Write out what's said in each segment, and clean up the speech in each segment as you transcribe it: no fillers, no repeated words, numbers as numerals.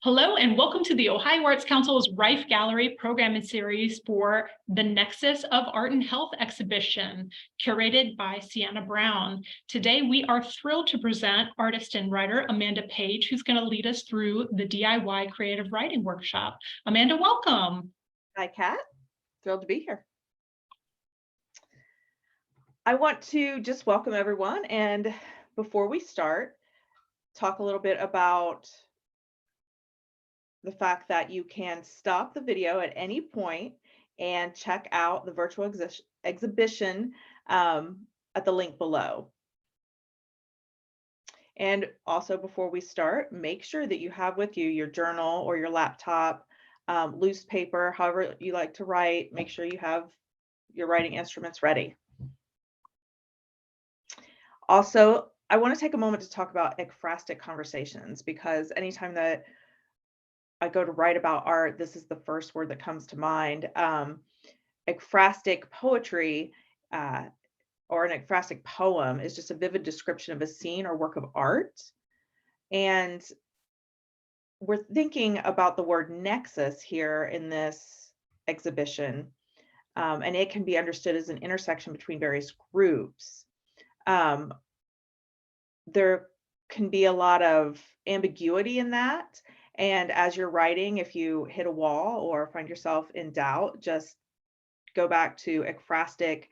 Hello and welcome to the Ohio Arts Council's Rife Gallery programming series for the Nexus of Art and Health exhibition, curated by Sienna Brown. Today, we are thrilled to present artist and writer Amanda Page, who's going to lead us through the DIY creative writing workshop. Amanda, welcome. Hi, Kat. Thrilled to be here. I want to just welcome everyone, and before we start, talk a little bit about the fact that you can stop the video at any point and check out the virtual exhibition at the link below. And also, before we start, make sure that you have with you your journal or your laptop, loose paper, however you like to write. Make sure you have your writing instruments ready. Also, I want to take a moment to talk about ekphrastic conversations, because anytime that I go to write about art, this is the first word that comes to mind. Ekphrastic poetry or an ekphrastic poem is just a vivid description of a scene or work of art. And we're thinking about the word nexus here in this exhibition, and it can be understood as an intersection between various groups. There can be a lot of ambiguity in that. And as you're writing, if you hit a wall or find yourself in doubt, just go back to ekphrastic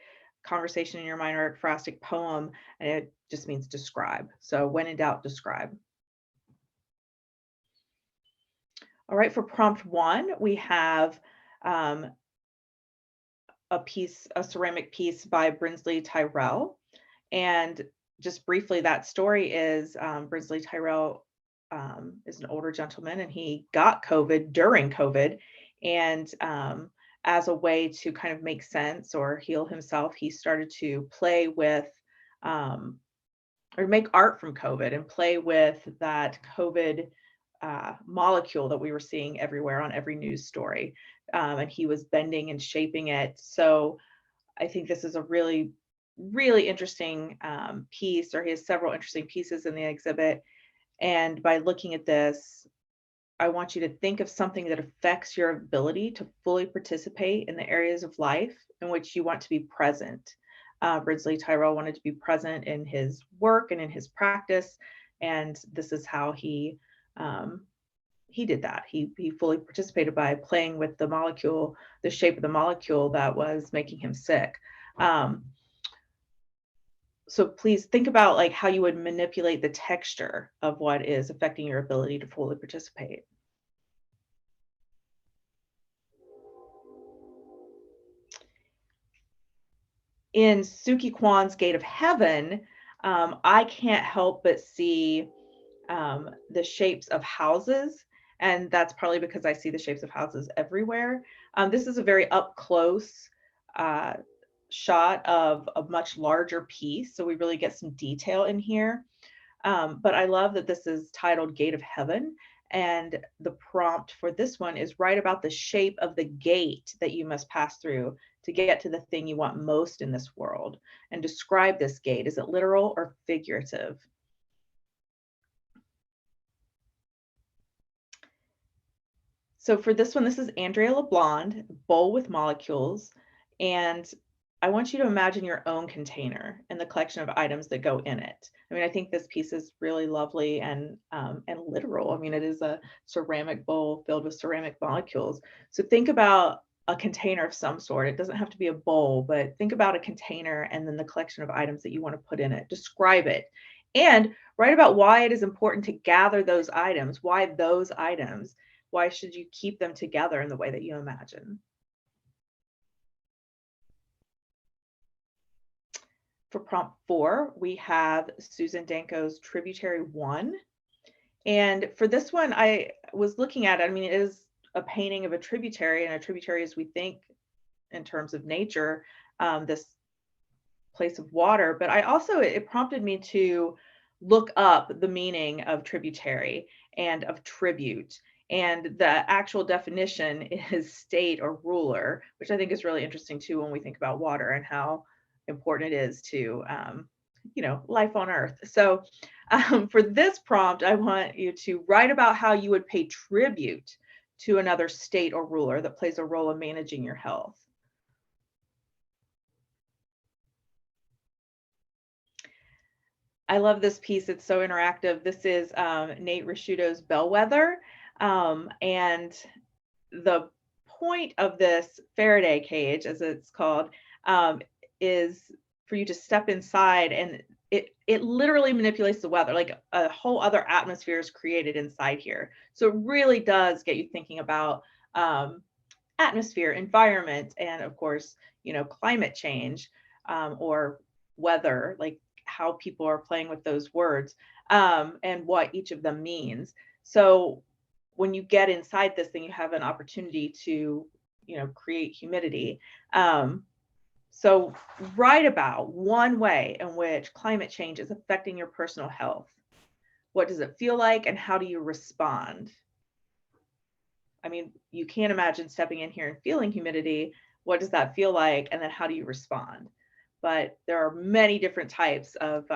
conversation in your mind or ekphrastic poem, and it just means describe. So when in doubt, describe. All right, for prompt 1, we have a ceramic piece by Brinsley Tyrell. And just briefly, that story is Brinsley Tyrell is an older gentleman, and he got COVID during COVID. And as a way to kind of make sense or heal himself, he started to play with or make art from COVID and play with that COVID molecule that we were seeing everywhere on every news story. And he was bending and shaping it. So I think this is a really interesting piece, or he has several interesting pieces in the exhibit. And by looking at this, I want you to think of something that affects your ability to fully participate in the areas of life in which you want to be present. Brinsley Tyrell wanted to be present in his work and in his practice, and this is how he did that. He fully participated by playing with the molecule, the shape of the molecule that was making him sick. So please think about like how you would manipulate the texture of what is affecting your ability to fully participate. In Suki Kwan's Gate of Heaven, I can't help but see the shapes of houses, and that's partly because I see the shapes of houses everywhere. This is a very up close shot of a much larger piece, so we really get some detail in here. But I love that this is titled Gate of Heaven, and the prompt for this one is write about the shape of the gate that you must pass through to get to the thing you want most in this world, and describe this gate. Is it literal or figurative? So for this one, this is Andrea LeBlond, Bowl with Molecules, and I want you to imagine your own container and the collection of items that go in it. I mean, I think this piece is really lovely and literal. I mean, it is a ceramic bowl filled with ceramic molecules. So think about a container of some sort. It doesn't have to be a bowl, but think about a container and then the collection of items that you want to put in it. Describe it and write about why it is important to gather those items. Why those items? Why should you keep them together in the way that you imagine? For prompt 4, we have Susan Danko's Tributary 1. And for this one, I was looking at it. I mean, it is a painting of a tributary, and a tributary, as we think in terms of nature, this place of water. But it prompted me to look up the meaning of tributary and of tribute. And the actual definition is state or ruler, which I think is really interesting too when we think about water and how important it is to life on Earth. So for this prompt, I want you to write about how you would pay tribute to another state or ruler that plays a role in managing your health. I love this piece. It's so interactive. This is Nate Risciuto's Bellwether. And the point of this Faraday cage, as it's called, is for you to step inside, and it literally manipulates the weather. Like a whole other atmosphere is created inside here. So it really does get you thinking about atmosphere, environment, and of course, climate change, or weather, like how people are playing with those words, and what each of them means. So when you get inside this thing, you have an opportunity to, create humidity. So write about one way in which climate change is affecting your personal health. What does it feel like, and how do you respond? I mean, you can't imagine stepping in here and feeling humidity. What does that feel like? And then how do you respond? But there are many different types of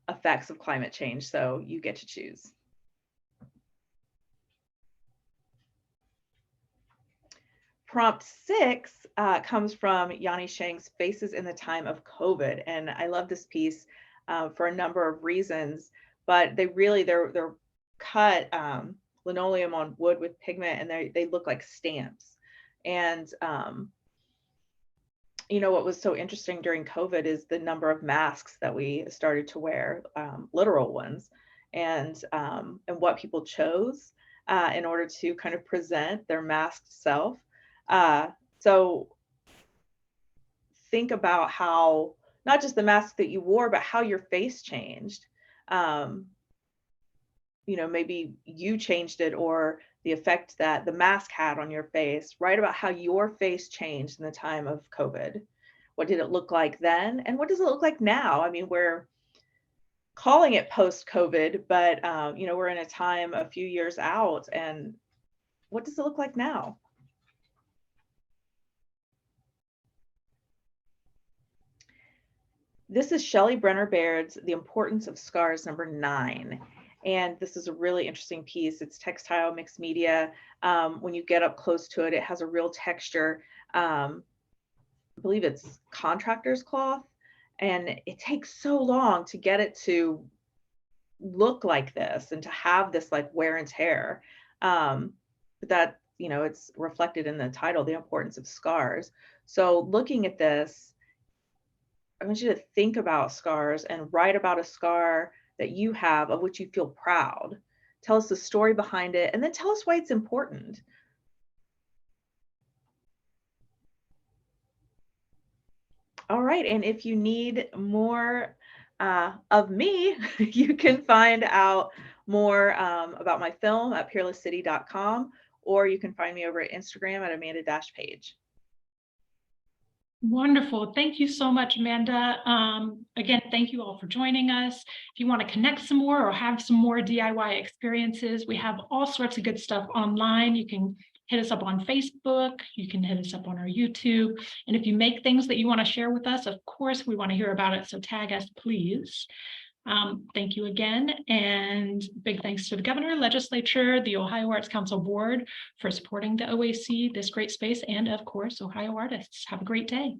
effects of climate change, so you get to choose. Prompt 6 comes from Yanni Shang's Faces in the Time of COVID. And I love this piece for a number of reasons, but they're cut linoleum on wood with pigment, and they look like stamps. And what was so interesting during COVID is the number of masks that we started to wear, literal ones, and what people chose in order to kind of present their masked self. So think about how not just the mask that you wore, but how your face changed. Maybe you changed it, or the effect that the mask had on your face. Write about how your face changed in the time of COVID. What did it look like then? And what does it look like now? I mean, we're calling it post-COVID, but we're in a time a few years out, and what does it look like now? This is Shelley Brenner Baird's The Importance of Scars, number 9. And this is a really interesting piece. It's textile mixed media. When you get up close to it, it has a real texture. I believe it's contractor's cloth. And it takes so long to get it to look like this and to have this like wear and tear. But that, it's reflected in the title, The Importance of Scars. So looking at this, I want you to think about scars and write about a scar that you have of which you feel proud. Tell us the story behind it, and then tell us why it's important. All right, and if you need more of me, you can find out more about my film at peerlesscity.com, or you can find me over at Instagram at Amanda-Page. Wonderful. Thank you so much, Amanda. Again, thank you all for joining us. If you want to connect some more or have some more DIY experiences, we have all sorts of good stuff online. You can hit us up on Facebook. You can hit us up on our YouTube. And if you make things that you want to share with us, of course, we want to hear about it. So tag us, please. Thank you again. And big thanks to the governor, legislature, the Ohio Arts Council board for supporting the OAC, this great space, and of course, Ohio artists. Have a great day.